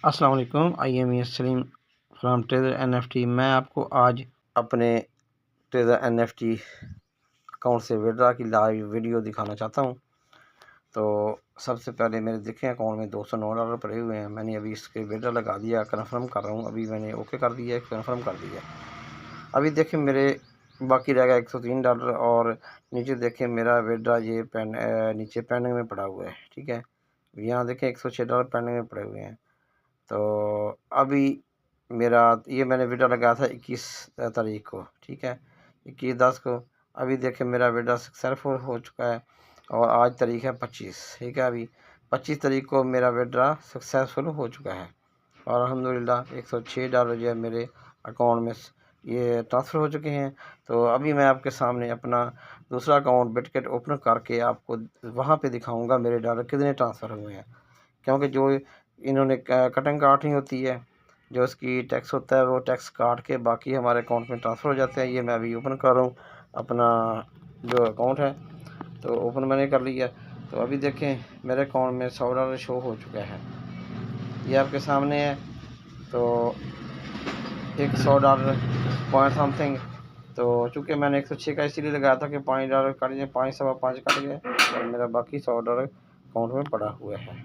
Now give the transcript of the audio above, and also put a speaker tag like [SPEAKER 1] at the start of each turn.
[SPEAKER 1] अस्सलाम वालेकुम। I am Salim from treasure NFT। मैं आपको आज अपने ट्रेजर NFT अकाउंट से विड्रा की लाइव वीडियो दिखाना चाहता हूं। तो सबसे पहले मेरे देखें अकाउंट में $209 पड़े हुए हैं। मैंने अभी इसके विड्रा लगा दिया, कन्फर्म कर रहा हूं। अभी मैंने ओके कर दिया, कन्फर्म कर दिया। अभी देखें मेरे बाकी रह गया $103 और नीचे देखें मेरा विड्रा ये नीचे पेंडिंग में पड़ा हुआ है। ठीक है, यहाँ देखें $106 पेंडिंग में पड़े हुए हैं। तो अभी मेरा ये मैंने विड्रा लगाया था 21 तारीख को। ठीक है, 21/10 को। अभी देखें मेरा विड्रा सक्सेसफुल हो चुका है और आज तारीख है 25। ठीक है, अभी 25 तारीख को मेरा विड्रा सक्सेसफुल हो चुका है और अल्हम्दुलिल्लाह $106 जो है मेरे अकाउंट में ये ट्रांसफ़र हो चुके हैं। तो अभी मैं आपके सामने अपना दूसरा अकाउंट बिटकेट ओपन करके आपको वहाँ पे दिखाऊंगा मेरे डॉलर कितने ट्रांसफ़र हुए हैं, क्योंकि जो इन्होंने कटिंग काटनी होती है, जो इसकी टैक्स होता है, वो टैक्स काट के बाकी हमारे अकाउंट में ट्रांसफ़र हो जाते हैं। ये मैं अभी ओपन कर रहा हूँ अपना जो अकाउंट है, तो ओपन मैंने कर लिया। तो अभी देखें मेरे अकाउंट में $100 शो हो चुका है, ये आपके सामने है। तो एक $100 पॉइंट समथिंग। तो चूँकि मैंने 106 का इसीलिए लगाया था कि $5 कट गए, 5 सवा 5 कट गए और मेरा बाकी $100 अकाउंट में पड़ा हुआ है।